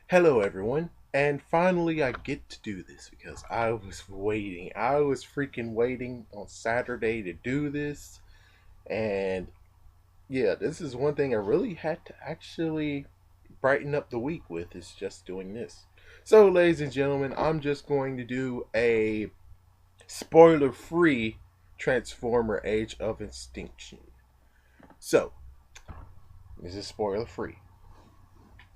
Hello, everyone, and finally I get to do this because I was waiting. I was freaking waiting on Saturday to do this, and yeah, this is one thing I really had to actually brighten up the week with is just doing this. So, ladies and gentlemen, I'm just going to do a spoiler free Transformer Age of Extinction. So, this is spoiler free.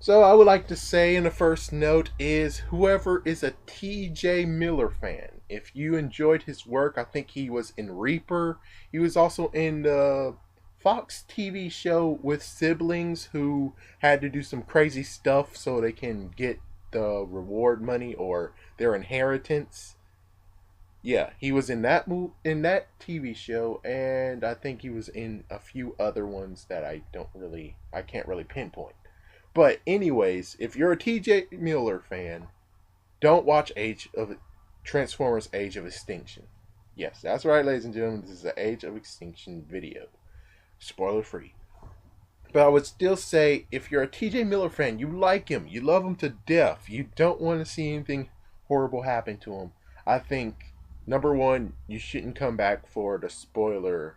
So I would like to say in the first note is whoever is a TJ Miller fan, if you enjoyed his work, I think he was in Reaper. He was also in the Fox TV show with siblings who had to do some crazy stuff so they can get the reward money or their inheritance. Yeah, he was in that TV show, and I think he was in a few other ones that I can't really pinpoint. But anyways, if you're a TJ Miller fan, don't watch Age of Transformers Age of Extinction. Yes, that's right, ladies and gentlemen. This is an Age of Extinction video. Spoiler free. But I would still say if you're a TJ Miller fan, you like him, you love him to death, you don't want to see anything horrible happen to him. I think number one, you shouldn't come back for the spoiler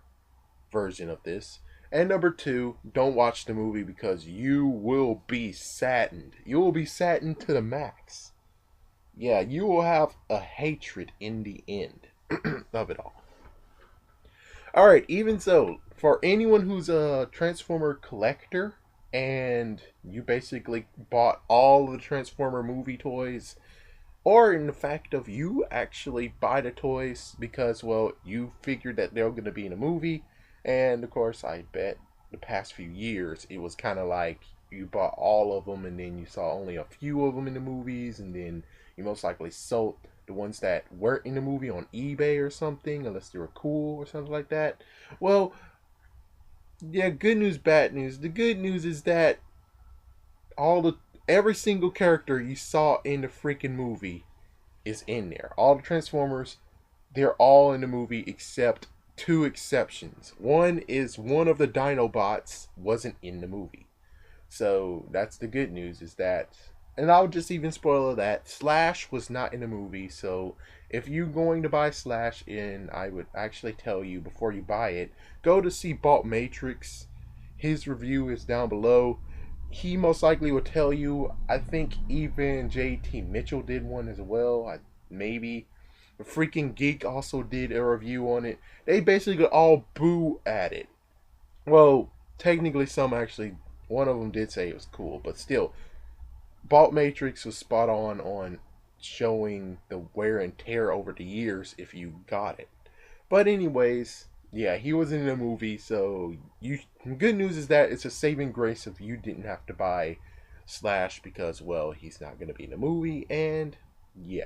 version of this. And number two, don't watch the movie because you will be saddened. You will be saddened to the max. Yeah, you will have a hatred in the end of it all. Alright, even so, for anyone who's a Transformer collector and you basically bought all of the Transformer movie toys, or in the fact of you actually buy the toys because, well, you figured that they're going to be in a movie. And of course, I bet the past few years it was kind of like you bought all of them and then you saw only a few of them in the movies, and then you most likely sold the ones that weren't in the movie on eBay or something, unless they were cool or something like that. Well, yeah, good news, bad news. The good news is that all the every single character you saw in the freaking movie is in there. All the Transformers, they're all in the movie except two exceptions. One is one of the Dinobots wasn't in the movie. So that's the good news is that, and I'll just even spoil that Slash was not in the movie. So if you're going to buy Slash in, I would actually tell you before you buy it, go to see Balt Matrix. His review is down below. He most likely will tell you. I think even JT Mitchell did one as well. Maybe the Freaking Geek also did a review on it. They basically all boo at it. Well, technically, some actually, one of them did say it was cool, but still, Balt Matrix was spot on showing the wear and tear over the years if you got it. But anyways, yeah, he was in the movie, so you. Good news is that it's a saving grace if you didn't have to buy Slash because, well, he's not going to be in the movie, and yeah.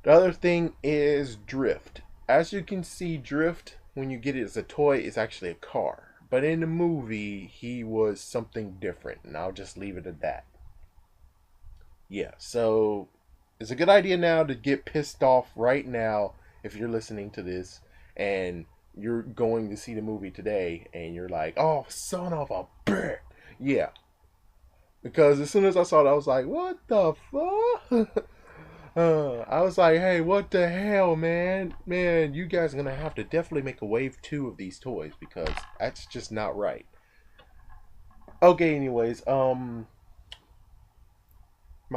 The other thing is Drift. As you can see, Drift, when you get it as a toy, is actually a car. But in the movie, he was something different, and I'll just leave it at that. Yeah, so it's a good idea now to get pissed off right now if you're listening to this and you're going to see the movie today and you're like, oh, son of a bitch. Yeah, because as soon as I saw it, I was like, what the fuck? I was like, hey, what the hell, man? Man, you guys are going to have to definitely make a wave two of these toys because that's just not right. Okay, anyways, my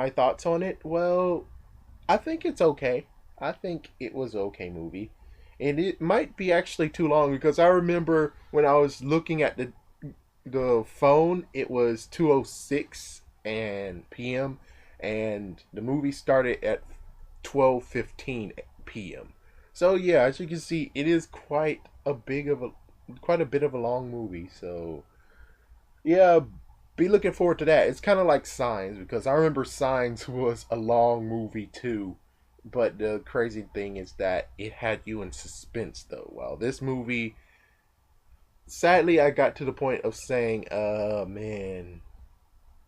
thoughts on it? Well, I think it's okay. I think it was an okay movie. And it might be actually too long because I remember when I was looking at the phone, it was 2:06 and p.m. and the movie started at 12:15 p.m. So yeah, as you can see, it is quite a bit of a long movie. So yeah, be looking forward to that. It's kind of like Signs because I remember Signs was a long movie too. But the crazy thing is that it had you in suspense though. While this movie, sadly, I got to the point of saying, man,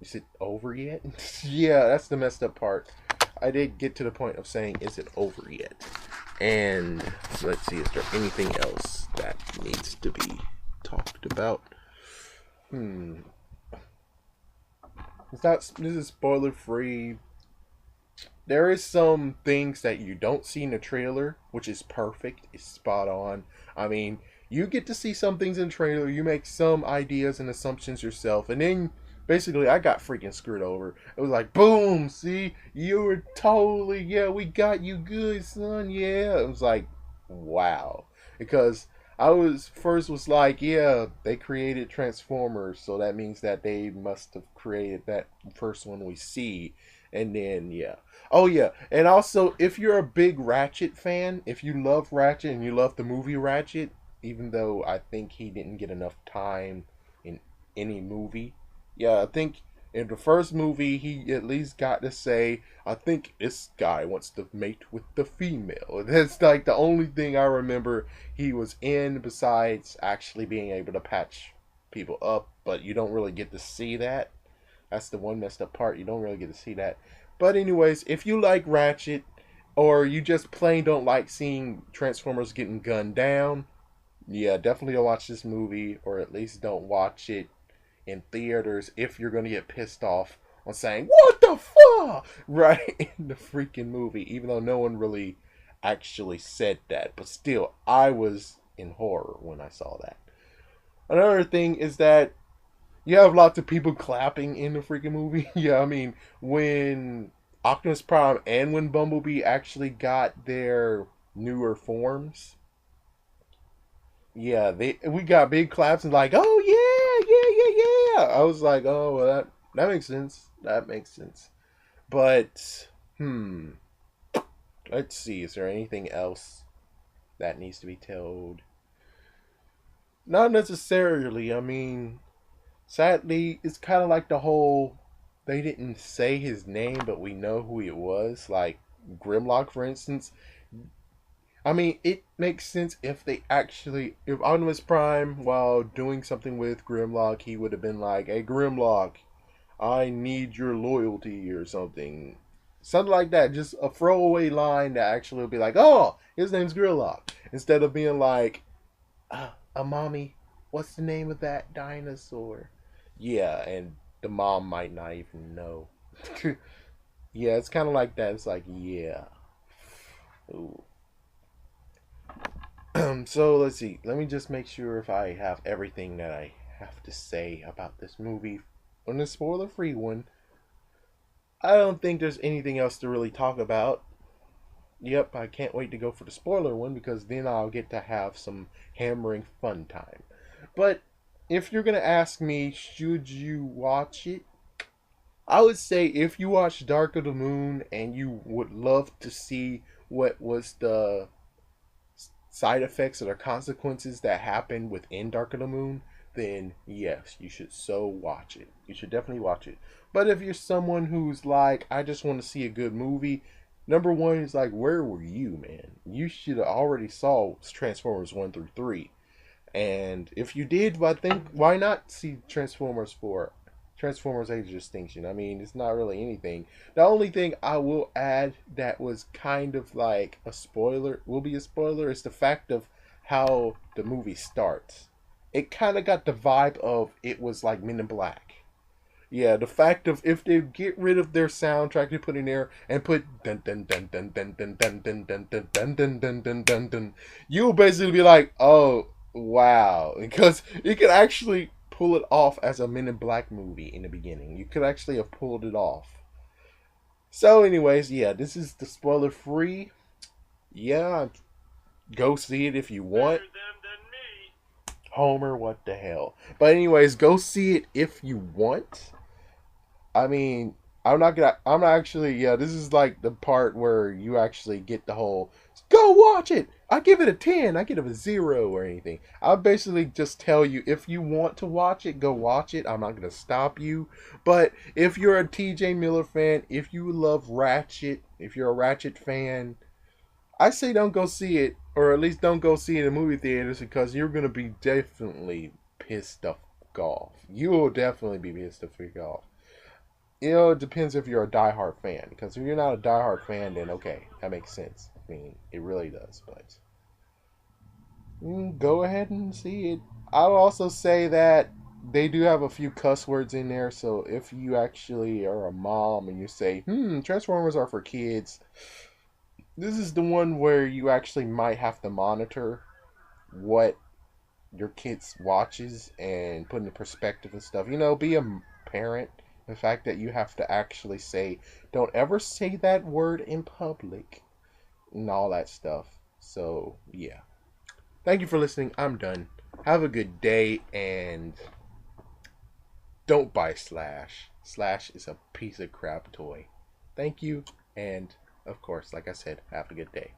is it over yet?" Yeah, that's the messed up part. I did get to the point of saying, is it over yet? And let's see, is there anything else that needs to be talked about? It's not. This is spoiler free. There is some things that you don't see in the trailer, which is perfect. It's spot on. I mean, you get to see some things in the trailer. You make some ideas and assumptions yourself, and then basically, I got freaking screwed over. It was like, boom, see, you were totally, yeah, we got you good, son. Yeah, it was like, wow, because I was first was like, yeah, they created Transformers, so that means that they must have created that first one we see, and then yeah. Oh yeah, and also if you're a big Ratchet fan, if you love Ratchet and you love the movie Ratchet, even though I think he didn't get enough time in any movie, yeah, I think in the first movie he at least got to say, I think this guy wants to mate with the female. That's like the only thing I remember he was in besides actually being able to patch people up, but you don't really get to see that. That's the one messed up part. You don't really get to see that. But anyways, if you like Ratchet or you just plain don't like seeing Transformers getting gunned down, yeah, definitely go watch this movie, or at least don't watch it in theaters if you're gonna get pissed off on saying "What the fuck?" right in the freaking movie, even though no one really actually said that. But still, I was in horror when I saw that. Another thing is that you have lots of people clapping in the freaking movie. Yeah, I mean, when Optimus Prime and when Bumblebee actually got their newer forms, yeah, they we got big claps and like, oh yeah, yeah. I was like, oh, well, that makes sense. That makes sense. But hmm, let's see. Is there anything else that needs to be told? Not necessarily. I mean, sadly, it's kind of like the whole. They didn't say his name, but we know who it was. Like Grimlock, for instance. I mean, it makes sense if they actually, if Optimus Prime, while doing something with Grimlock, he would have been like, "Hey, Grimlock, I need your loyalty," or something, something like that. Just a throwaway line that actually would be like, "Oh, his name's Grimlock," instead of being like, mommy, what's the name of that dinosaur?" Yeah, and the mom might not even know. Yeah, it's kind of like that. It's like, yeah. Ooh. So let's see. Let me just make sure if I have everything that I have to say about this movie on the spoiler free one. I don't think there's anything else to really talk about. Yep, I can't wait to go for the spoiler one because then I'll get to have some hammering fun time. But if you're gonna ask me, should you watch it? I would say if you watch Dark of the Moon and you would love to see what was the side effects or the consequences that happen within Dark of the Moon, then yes, you should so watch it. You should definitely watch it. But if you're someone who's like, I just want to see a good movie, number one is like, where were you, man? You should have already saw Transformers 1 through 3. And if you did, I think, why not see Transformers 4? Transformers Age of Extinction. I mean, it's not really anything. The only thing I will add that was kind of like a spoiler, will be a spoiler, is the fact of how the movie starts. It kind of got the vibe of it was like Men in Black. Yeah, the fact of if they get rid of their soundtrack they put in there and put dun dun dun dun dun dun dun dun dun dun dun dun dun dun dun dun, you'll basically be like, oh wow, because you could actually pull it off as a Men in Black movie in the beginning. You could actually have pulled it off. So, anyways, yeah, this is the spoiler free. Yeah, go see it if you want. Homer, what the hell? But anyways, go see it if you want. I mean, I'm not actually, yeah, this is like the part where you actually get the whole, go watch it. I give it a 10. I give it a 0 or anything. I'll basically just tell you if you want to watch it, go watch it. I'm not going to stop you. But if you're a TJ Miller fan, if you love Ratchet, if you're a Ratchet fan, I say don't go see it, or at least don't go see it in movie theaters because you're going to be definitely pissed the fuck off. You will definitely be pissed the fuck off. You know, it depends if you're a diehard fan. Because if you're not a diehard fan, then okay, that makes sense. I mean, it really does. But go ahead and see it. I will also say that they do have a few cuss words in there. So if you actually are a mom and you say, Transformers are for kids, this is the one where you actually might have to monitor what your kids watches and put into perspective and stuff. Be a parent. The fact that you have to actually say, don't ever say that word in public and all that stuff. So, yeah. Thank you for listening. I'm done. Have a good day and don't buy Slash. Slash is a piece of crap toy. Thank you, and of course, like I said, have a good day.